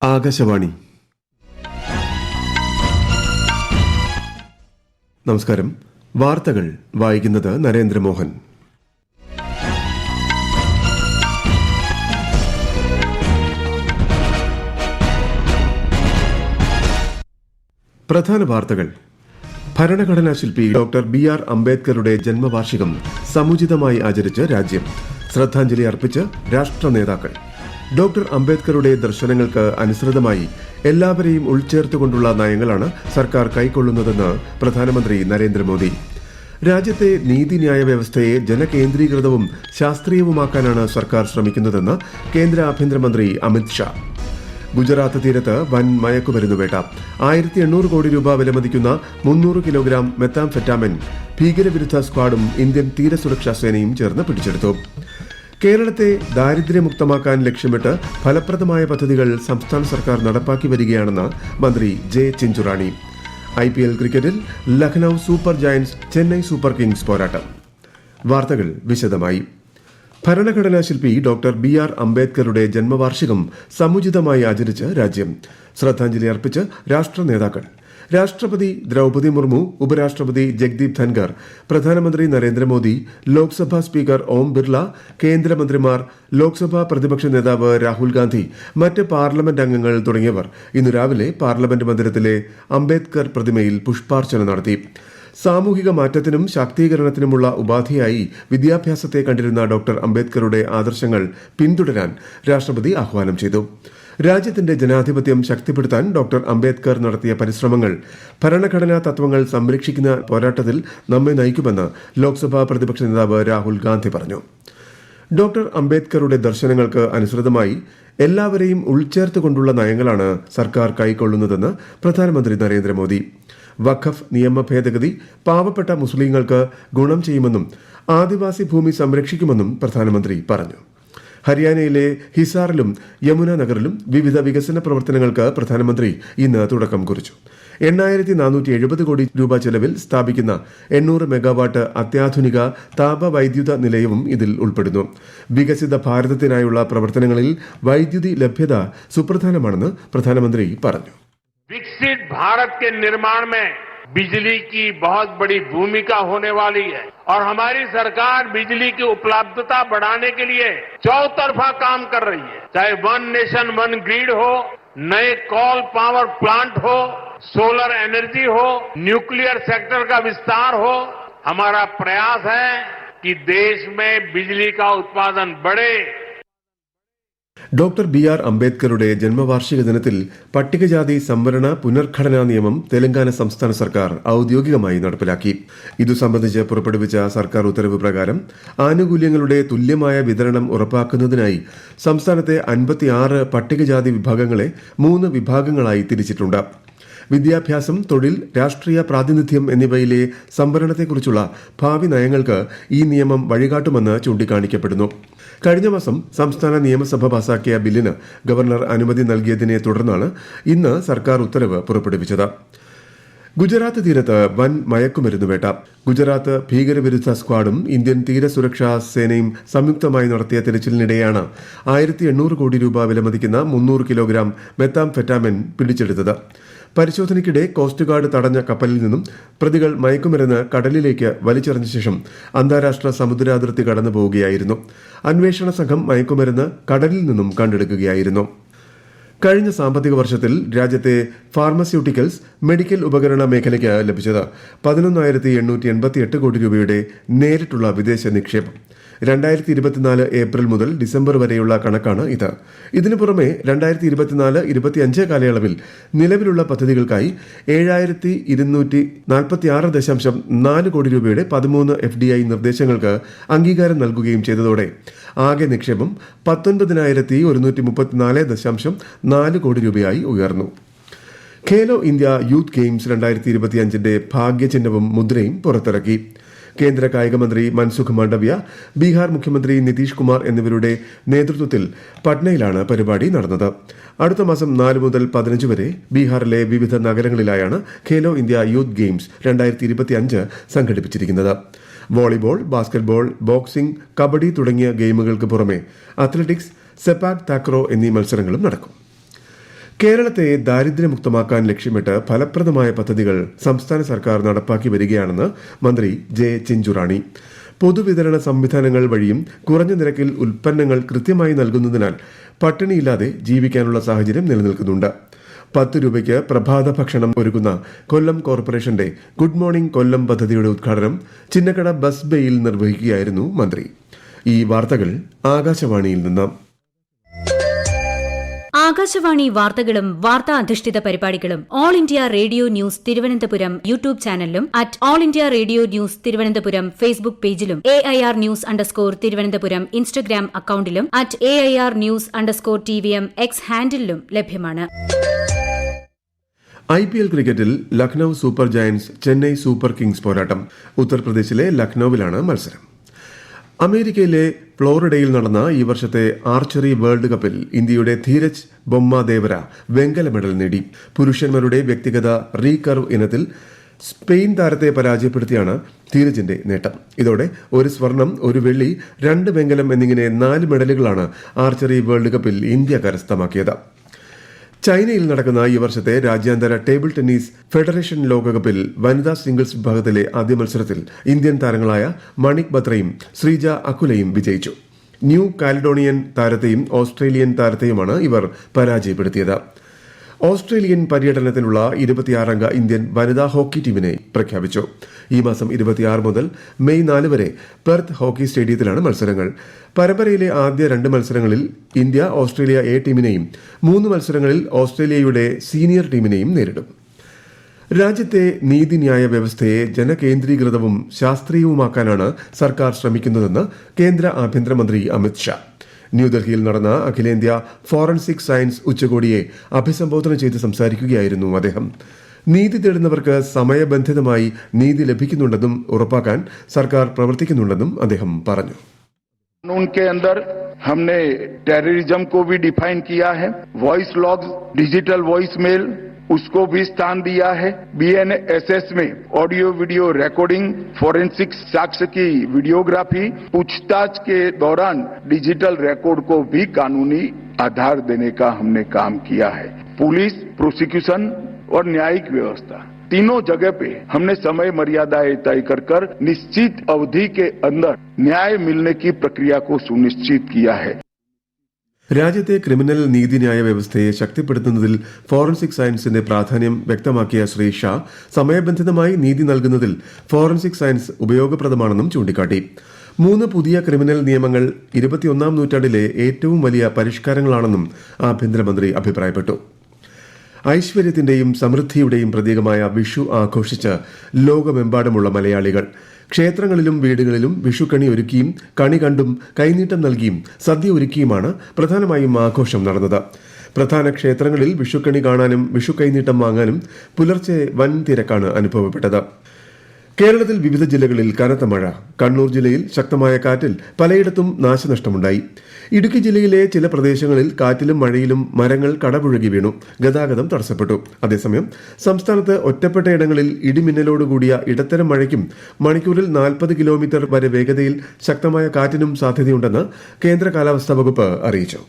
ആകാശവാണി. നമസ്കാരം. വാർത്തകൾ വായിക്കുന്നത് നരേന്ദ്രമോഹൻ. പ്രധാന വാർത്തകൾ. ഭരണഘടനാ ശില്പി ഡോക്ടർ ബി.ആർ. അംബേദ്കറുടെ ജന്മവാർഷികം സമുചിതമായി ആചരിച്ച് രാജ്യം. ശ്രദ്ധാഞ്ജലി അർപ്പിച്ച് രാഷ്ട്ര നേതാക്കൾ. ഡോക്ടർ അംബേദ്കറുടെ ദർശനങ്ങൾക്ക് അനുസൃതമായി എല്ലാവരെയും ഉൾച്ചേർത്തുകൊണ്ടുള്ള നയങ്ങളാണ് സർക്കാർ കൈക്കൊള്ളുന്നതെന്ന് പ്രധാനമന്ത്രി നരേന്ദ്രമോദി. രാജ്യത്തെ നീതിന്യായ വ്യവസ്ഥയെ ജനകേന്ദ്രീകൃതവും ശാസ്ത്രീയവുമാക്കാനാണ് സർക്കാർ ശ്രമിക്കുന്നതെന്ന് കേന്ദ്ര ആഭ്യന്തരമന്ത്രി അമിത് ഷാ. ഗുജറാത്ത് തീരത്ത് വൻ മയക്കുമരുന്നുവേട്ട. 1800 കോടി രൂപ വിലമതിക്കുന്ന 300 കിലോഗ്രാം മെത്താംഫെറ്റാമിൻ ഭീകരവിരുദ്ധ സ്ക്വാഡും ഇന്ത്യൻ തീരസുരക്ഷാ സേനയും ചേർന്ന് പിടിച്ചെടുത്തു. കേരളത്തെ ദാരിദ്ര്യമുക്തമാക്കാൻ ലക്ഷ്യമിട്ട് ഫലപ്രദമായ പദ്ധതികൾ സംസ്ഥാന സർക്കാർ നടപ്പാക്കി വരികയാണെന്ന് മന്ത്രി ജെ ചിഞ്ചുറാണി. IPL ക്രിക്കറ്റിൽ Lucknow super giants Chennai super kings പോരാട്ടം. വാർത്തകൾ വിശദമായി. ഭരണഘടനാ ശില്പി ഡോക്ടർ ബി.ആർ. അംബേദ്കറുടെ ജന്മവാർഷികം സമുചിതമായി ആചരിച്ച് രാജ്യം. ശ്രദ്ധാഞ്ജലി അർപ്പിച്ച് രാഷ്ട്ര നേതാക്കൾ. രാഷ്ട്രപതി ദ്രൌപദി മുർമു, ഉപരാഷ്ട്രപതി ജഗ്ദീപ് ധൻഖർ, പ്രധാനമന്ത്രി നരേന്ദ്രമോദി, ലോക്സഭാ സ്പീക്കർ ഓം ബിർള, കേന്ദ്രമന്ത്രിമാർ, ലോക്സഭാ പ്രതിപക്ഷ നേതാവ് രാഹുൽ ഗാന്ധി, മറ്റ് പാർലമെന്റ് അംഗങ്ങൾ തുടങ്ങിയവർ ഇന്ന് രാവിലെ പാർലമെന്റ് മന്ദിരത്തിലെ അംബേദ്കർ പ്രതിമയിൽ പുഷ്പാർച്ചന നടത്തി. സാമൂഹിക മാറ്റത്തിനും ശാക്തീകരണത്തിനുമുള്ള ഉപാധിയായി വിദ്യാഭ്യാസത്തെ കണ്ടിരുന്ന ഡോക്ടർ അംബേദ്കറുടെ ആദർശങ്ങൾ പിന്തുടരാൻ രാഷ്ട്രപതി ആഹ്വാനം ചെയ്തു. രാജ്യത്തിന്റെ ജനാധിപത്യം ശക്തിപ്പെടുത്താൻ ഡോക്ടർ അംബേദ്കർ നടത്തിയ പരിശ്രമങ്ങൾ ഭരണഘടനാ തത്വങ്ങൾ സംരക്ഷിക്കുന്ന പോരാട്ടത്തിൽ നമ്മെ നയിക്കുമെന്ന് ലോക്സഭാ പ്രതിപക്ഷ നേതാവ് രാഹുൽ ഗാന്ധി പറഞ്ഞു. ഡോക്ടർ അംബേദ്കറുടെ ദർശനങ്ങൾക്ക് അനുസൃതമായി എല്ലാവരെയും ഉൾച്ചേർത്തുകൊണ്ടുള്ള നയങ്ങളാണ് സർക്കാർ കൈക്കൊള്ളുന്നതെന്ന് പ്രധാനമന്ത്രി നരേന്ദ്രമോദി. വഖഫ് നിയമ ഭേദഗതി പാവപ്പെട്ട മുസ്ലിങ്ങൾക്ക് ഗുണം ചെയ്യുമെന്നും ആദിവാസി ഭൂമി സംരക്ഷിക്കുമെന്നും പ്രധാനമന്ത്രി പറഞ്ഞു. ഹരിയാനയിലെ ഹിസാറിലും യമുന നഗറിലും വിവിധ വികസന പ്രവർത്തനങ്ങൾക്ക് പ്രധാനമന്ത്രി ഇന്ന് തുടക്കം കുറിച്ചു. 8470 കോടി രൂപ ചെലവിൽ സ്ഥാപിക്കുന്ന 800 മെഗാവാട്ട് അത്യാധുനിക താപവൈദ്യുത നിലയവും ഇതിൽ ഉൾപ്പെടുന്നു. വികസിത ഭാരതത്തിനായുള്ള പ്രവർത്തനങ്ങളിൽ വൈദ്യുതി ലഭ്യത സുപ്രധാനമാണെന്ന് പ്രധാനമന്ത്രി പറഞ്ഞു. विकसित भारत के निर्माण में बिजली की बहुत बड़ी भूमिका होने वाली है और हमारी सरकार बिजली की उपलब्धता बढ़ाने के लिए चौतरफा काम कर रही है. चाहे वन नेशन वन ग्रिड हो, नए कोल पावर प्लांट हो, सोलर एनर्जी हो, न्यूक्लियर सेक्टर का विस्तार हो, हमारा प्रयास है कि देश में बिजली का उत्पादन बढ़े. Doctor BR. അംബേദ്കറുടെ ജന്മവാർഷിക ദിനത്തിൽ പട്ടികജാതി സംവരണ പുനർഘടനാ നിയമം തെലങ്കാന സംസ്ഥാന സർക്കാർ ഔദ്യോഗികമായി നടപ്പിലാക്കി. ഇതു സംബന്ധിച്ച് പുറപ്പെടുവിച്ച സർക്കാർ ഉത്തരവ് പ്രകാരം ആനുകൂല്യങ്ങളുടെ തുല്യമായ വിതരണം ഉറപ്പാക്കുന്നതിനായി സംസ്ഥാനത്തെ 56 പട്ടികജാതി വിഭാഗങ്ങളെ 3 വിഭാഗങ്ങളായി തിരിച്ചിട്ടുണ്ട്. വിദ്യാഭ്യാസം, തൊഴിൽ, രാഷ്ട്രീയ പ്രാതിനിധ്യം എന്നിവയിലെ സംവരണത്തെക്കുറിച്ചുള്ള ഭാവി നയങ്ങൾക്ക് ഈ നിയമം വഴികാട്ടുമെന്ന് ചൂണ്ടിക്കാണിക്കപ്പെടുന്നു. കഴിഞ്ഞ മാസം സംസ്ഥാന നിയമസഭ പാസാക്കിയ ബില്ലിന് ഗവർണർ അനുമതി നൽകിയതിനെ തുടർന്നാണ് ഇന്ന് സർക്കാർ ഉത്തരവ് പുറപ്പെടുവിച്ചത്. ഗുജറാത്ത് തീരത്ത് വൻ മയക്കുമരുന്നുവേട്ട. ഗുജറാത്ത് ഭീകരവിരുദ്ധ സ്ക്വാഡും ഇന്ത്യൻ തീരസുരക്ഷാ സേനയും സംയുക്തമായി നടത്തിയ തിരച്ചിലിനിടെയാണ് 1800 കോടി രൂപ വിലമതിക്കുന്ന 300 കിലോഗ്രാം മെത്താംഫെറ്റാമിൻ പിടിച്ചെടുത്തത്. പരിശോധനയ്ക്കിടെ കോസ്റ്റ് ഗാർഡ് തടഞ്ഞ കപ്പലിൽ നിന്നും പ്രതികൾ മയക്കുമരുന്ന് കടലിലേക്ക് വലിച്ചെറിഞ്ഞ ശേഷം അന്താരാഷ്ട്ര സമുദ്രാതിർത്തി കടന്നു പോവുകയായിരുന്നു. അന്വേഷണ സംഘം മയക്കുമരുന്ന് കടലിൽ നിന്നും കണ്ടെടുക്കുകയായിരുന്നു. കഴിഞ്ഞ സാമ്പത്തിക വർഷത്തിൽ രാജ്യത്തെ ഫാർമസ്യൂട്ടിക്കൽസ്, മെഡിക്കൽ ഉപകരണ മേഖലയ്ക്ക് ലഭിച്ചത് 11,888 കോടി രൂപയുടെ നേരിട്ടുള്ള വിദേശ നിക്ഷേപം. 2024 ഏപ്രിൽ മുതൽ ഡിസംബർ വരെയുള്ള കണക്കാണ് ഇത്. ഇതിനു പുറമെ 2024-25 കാലയളവിൽ നിലവിലുള്ള പദ്ധതികൾക്കായി 7,246.4 കോടി രൂപയുടെ 13 FDI നിർദ്ദേശങ്ങൾക്ക് അംഗീകാരം നൽകുകയും ചെയ്തതോടെ ആകെ നിക്ഷേപം 19,134.4 കോടി രൂപയായി ഉയർന്നു. ഖേലോ ഇന്ത്യ യൂത്ത് ഗെയിംസ് 2025 ഭാഗ്യചിഹ്നവും മുദ്രയും പുറത്തിറക്കി. കേന്ദ്ര കായിക മന്ത്രി മൻസുഖ് മാണ്ഡവ്യ, ബീഹാർ മുഖ്യമന്ത്രി നിതീഷ് കുമാർ എന്നിവരുടെ നേതൃത്വത്തിൽ പട്നയിലാണ് പരിപാടി നടന്നത്. അടുത്ത മാസം 4 മുതൽ 15 വരെ ബീഹാറിലെ വിവിധ നഗരങ്ങളിലായാണ് ഖേലോ ഇന്ത്യ യൂത്ത് ഗെയിംസ് 2025 സംഘടിപ്പിച്ചിരിക്കുന്നത്. വോളിബോൾ, ബാസ്കറ്റ്ബോൾ, ബോക്സിംഗ്, കബഡി തുടങ്ങിയ ഗെയിമുകൾക്ക് പുറമെ അത്ലറ്റിക്സ്, സെപാക് താക്രോ എന്നീ മത്സരങ്ങളും നടക്കും. കേരളത്തെ ദാരിദ്ര്യമുക്തമാക്കാൻ ലക്ഷ്യമിട്ട് ഫലപ്രദമായ പദ്ധതികൾ സംസ്ഥാന സർക്കാർ നടപ്പാക്കി വരികയാണെന്ന് മന്ത്രി ജെ ചിഞ്ചുറാണി. പൊതുവിതരണ സംവിധാനങ്ങൾ വഴിയും കുറഞ്ഞ നിരക്കിൽ ഉൽപ്പന്നങ്ങൾ കൃത്യമായി നൽകുന്നതിനാൽ പട്ടിണിയില്ലാതെ ജീവിക്കാനുള്ള സാഹചര്യം നിലനിൽക്കുന്നുണ്ട്. 10 രൂപയ്ക്ക് പ്രഭാത ഭക്ഷണം ഒരുക്കുന്ന കൊല്ലം കോർപ്പറേഷന്റെ ഗുഡ് മോർണിംഗ് കൊല്ലം പദ്ധതിയുടെ ഉദ്ഘാടനം ചിന്നക്കട ബസ് ബേയിൽ നിർവഹിക്കുകയായിരുന്നു മന്ത്രി. ഈ വാർത്തകൾ ആകാശവാണിയിൽ നിന്ന്. ആകാശവാണി വാർത്തകളും വാർത്താ അധിഷ്ഠിത പരിപാടികളും all India radio news Thiruvananthapuram YouTube ചാനലിലും at all India radio news Thiruvananthapuram Facebook പേജിലും AIR ന്യൂസ് _ ഇൻസ്റ്റഗ്രാം അക്കൌണ്ടിലും at AIR news _ TVM X ഹാൻഡിലും ലഭ്യമാണ്. IPL ക്രിക്കറ്റിൽ Lucknow super giants Chennai super kings പോരാട്ടം. ഉത്തർപ്രദേശിലെ ലക്നൌവിലാണ് മത്സരം. അമേരിക്കയിലെ ഫ്ലോറിഡയിൽ നടന്ന ഈ വർഷത്തെ ആർച്ചറി വേൾഡ് കപ്പിൽ ഇന്ത്യയുടെ ധീരജ് ബൊമ്മദേവര വെങ്കല മെഡൽ നേടി. പുരുഷന്മാരുടെ വ്യക്തിഗത റീകർവ് ഇനത്തിൽ സ്പെയിൻ താരത്തെ പരാജയപ്പെടുത്തിയാണ് ധീരജിന്റെ നേട്ടം. ഇതോടെ 1 സ്വർണം 1 വെള്ളി 2 വെങ്കലം എന്നിങ്ങനെ 4 മെഡലുകളാണ് ആർച്ചറി വേൾഡ് കപ്പിൽ ഇന്ത്യ കരസ്ഥമാക്കിയത്. ചൈനയിൽ നടക്കുന്ന ഈ വർഷത്തെ രാജ്യാന്തര ടേബിൾ ടെന്നീസ് ഫെഡറേഷൻ ലോകകപ്പിൽ വനിതാ സിംഗിൾസ് വിഭാഗത്തിലെ ആദ്യ മത്സരത്തിൽ ഇന്ത്യൻ താരങ്ങളായ മണിക് ബത്രയും ശ്രീജ അക്കുലയും വിജയിച്ചു. ന്യൂ കാലിഡോണിയൻ താരത്തെയും ഓസ്ട്രേലിയൻ താരത്തെയുമാണ് ഇവർ പരാജയപ്പെടുത്തിയത്. ഓസ്ട്രേലിയൻ പര്യടനത്തിനുള്ള 26 അംഗ ഇന്ത്യൻ വനിതാ ഹോക്കി ടീമിനെ പ്രഖ്യാപിച്ചു. ഈ മാസം 26 മുതൽ മെയ് 4 വരെ പെർത്ത് ഹോക്കി സ്റ്റേഡിയത്തിലാണ് മത്സരങ്ങൾ. പരമ്പരയിലെ ആദ്യ 2 മത്സരങ്ങളിൽ ഇന്ത്യ ഓസ്ട്രേലിയ എ ടീമിനെയും 3 മത്സരങ്ങളിൽ ഓസ്ട്രേലിയയുടെ സീനിയർ ടീമിനെയും നേരിടും. രാജ്യത്തെ നീതിന്യായ വ്യവസ്ഥയെ ജനകേന്ദ്രീകൃതവും ശാസ്ത്രീയവുമാക്കാനാണ് സർക്കാർ ശ്രമിക്കുന്നതെന്ന് കേന്ദ്ര ആഭ്യന്തരമന്ത്രി അമിത് ഷാ. ന്യൂഡൽഹിയിൽ നടന്ന അഖിലേന്ത്യാ ഫോറൻസിക് സയൻസ് ഉച്ചകോടിയെ അഭിസംബോധന ചെയ്ത് സംസാരിക്കുകയായിരുന്നു അദ്ദേഹം. നീതി തേടുന്നവർക്ക് സമയബന്ധിതമായി നീതി ലഭിക്കുന്നുണ്ടെന്നും ഉറപ്പാക്കാൻ സർക്കാർ പ്രവർത്തിക്കുന്നുണ്ടെന്നും അദ്ദേഹം പറഞ്ഞു. कानून के अंदर हमने टेररिज्म को भी डिफाइन किया है. Voice logs, digital voicemail, उसको भी स्थान दिया है. BNSS में ऑडियो वीडियो रिकॉर्डिंग, फोरेंसिक साक्ष्य की वीडियोग्राफी, पूछताछ के दौरान डिजिटल रिकॉर्ड को भी कानूनी आधार देने का हमने काम किया है. पुलिस, प्रोसिक्यूशन और न्यायिक व्यवस्था तीनों जगह पे हमने समय मर्यादाएं तय कर निश्चित अवधि के अंदर न्याय मिलने की प्रक्रिया को सुनिश्चित किया है. രാജ്യത്തെ ക്രിമിനൽ നീതിന്യായ വ്യവസ്ഥയെ ശക്തിപ്പെടുത്തുന്നതിൽ ഫോറൻസിക് സയൻസിന്റെ പ്രാധാന്യം വ്യക്തമാക്കിയ ശ്രീ ഷാ സമയബന്ധിതമായി നീതി നൽകുന്നതിൽ ഫോറൻസിക് സയൻസ് ഉപയോഗപ്രദമാണെന്നും ചൂണ്ടിക്കാട്ടി. 3 പുതിയ ക്രിമിനൽ നിയമങ്ങൾ 21ാം നൂറ്റാണ്ടിലെ ഏറ്റവും വലിയ പരിഷ്കാരങ്ങളാണെന്നും ആഭ്യന്തരമന്ത്രി അഭിപ്രായപ്പെട്ടു. ഐശ്വര്യത്തിന്റെയും സമൃദ്ധിയുടെയും പ്രതീകമായ വിഷു ആഘോഷിച്ച് ലോകമെമ്പാടുമുള്ള മലയാളികൾ ക്ഷേത്രങ്ങളിലും വീടുകളിലും വിഷുക്കണി ഒരുക്കിയും കണി കണ്ടും കൈനീട്ടം നൽകിയും സദ്യ ഒരുക്കിയുമാണ് പ്രധാനമായും ആഘോഷം നടന്നത്. പ്രധാന ക്ഷേത്രങ്ങളിൽ വിഷുക്കണി കാണാനും വിഷു കൈനീട്ടം വാങ്ങാനും പുലർച്ചെ വൻ തിരക്കാണ് അനുഭവപ്പെട്ടത്. കേരളത്തിൽ വിവിധ ജില്ലകളിൽ കനത്ത മഴ. കണ്ണൂർ ജില്ലയിൽ ശക്തമായ കാറ്റിൽ പലയിടത്തും നാശനഷ്ടമുണ്ടായി. ഇടുക്കി ജില്ലയിലെ ചില പ്രദേശങ്ങളിൽ കാറ്റിലും മഴയിലും മരങ്ങൾ കടപുഴകി വീണു. ഗതാഗതം തടസ്സപ്പെട്ടു. അതേസമയം സംസ്ഥാനത്ത് ഒറ്റപ്പെട്ട ഇടങ്ങളിൽ ഇടിമിന്നലോടുകൂടിയ ഇടത്തരം മഴയ്ക്കും മണിക്കൂറിൽ 40 കിലോമീറ്റർ വരെ വേഗതയിൽ ശക്തമായ കാറ്റിനും സാധ്യതയുണ്ടെന്ന് കേന്ദ്ര കാലാവസ്ഥാ വകുപ്പ് അറിയിച്ചു.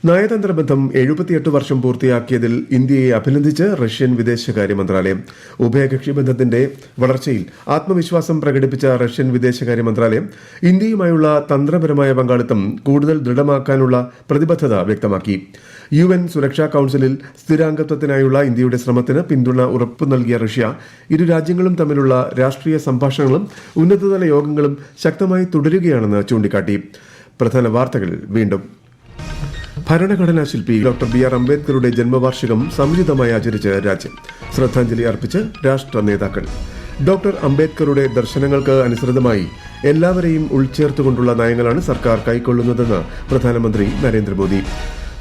നയതന്ത്ര ബന്ധം 78 വർഷം പൂർത്തിയാക്കിയതിൽ ഇന്ത്യയെ അഭിനന്ദിച്ച് റഷ്യൻ വിദേശകാര്യ മന്ത്രാലയം. ഉഭയകക്ഷി ബന്ധത്തിന്റെ വളർച്ചയിൽ ആത്മവിശ്വാസം പ്രകടിപ്പിച്ച റഷ്യൻ വിദേശകാര്യ മന്ത്രാലയം ഇന്ത്യയുമായുള്ള തന്ത്രപരമായ പങ്കാളിത്തം കൂടുതൽ ദൃഢമാക്കാനുള്ള പ്രതിബദ്ധത വ്യക്തമാക്കി. UN സുരക്ഷാ കൌൺസിലിൽ സ്ഥിരാംഗത്വത്തിനായുള്ള ഇന്ത്യയുടെ ശ്രമത്തിന് പിന്തുണ ഉറപ്പു നൽകിയ റഷ്യ ഇരു രാജ്യങ്ങളും തമ്മിലുള്ള രാഷ്ട്രീയ സംഭാഷണങ്ങളും ഉന്നതതല യോഗങ്ങളും ശക്തമായി തുടരുകയാണെന്ന് ചൂണ്ടിക്കാട്ടി. പ്രധാന വാർത്തകൾ വീണ്ടും. ഭരണഘടനാ ശില്പി ഡോക്ടർ BR അംബേദ്കറുടെ ജന്മവാർഷികം സമുചിതമായി ആചരിച്ച് രാജ്യം. ശ്രദ്ധാഞ്ജലി അർപ്പിച്ച് രാഷ്ട്ര നേതാക്കൾ. ഡോക്ടർ അംബേദ്കറുടെ ദർശനങ്ങൾക്ക് അനുസൃതമായി എല്ലാവരെയും ഉൾച്ചേർത്തുകൊണ്ടുള്ള നയങ്ങളാണ് സർക്കാർ കൈക്കൊള്ളുന്നതെന്ന് പ്രധാനമന്ത്രി നരേന്ദ്രമോദി.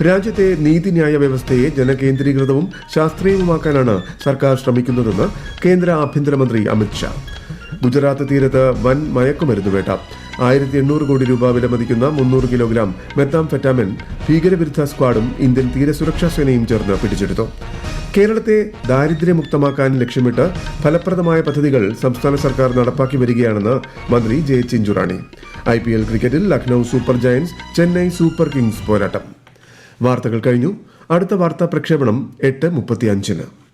രാജ്യത്തെ നീതിന്യായ വ്യവസ്ഥയെ ജനകേന്ദ്രീകൃതവും ശാസ്ത്രീയവുമാക്കാനാണ് സർക്കാർ ശ്രമിക്കുന്നതെന്ന് കേന്ദ്ര ആഭ്യന്തരമന്ത്രി അമിത് ഷാ. ഗുജറാത്ത് തീരത്ത് വൻ മയക്കുമരുന്ന് വേട്ട. 1800 കോടി രൂപ വിലമതിക്കുന്ന 300 കിലോഗ്രാം മെത്താംഫെറ്റാമിൻ ഭീകരവിരുദ്ധ സ്ക്വാഡും ഇന്ത്യൻ തീരസുരക്ഷാ സേനയും ചേർന്ന് പിടിച്ചെടുത്തു. കേരളത്തെ ദാരിദ്ര്യമുക്തമാക്കാൻ ലക്ഷ്യമിട്ട് ഫലപ്രദമായ പദ്ധതികൾ സംസ്ഥാന സർക്കാർ നടപ്പാക്കി വരികയാണെന്ന് മന്ത്രി ജെ ചിഞ്ചുറാണി. IPL ക്രിക്കറ്റിൽ Lucknow super giants Chennai super kings പോരാട്ടം. വാർത്തകൾ കഴിഞ്ഞു. അടുത്ത വാർത്താ പ്രക്ഷേപണം 8:35.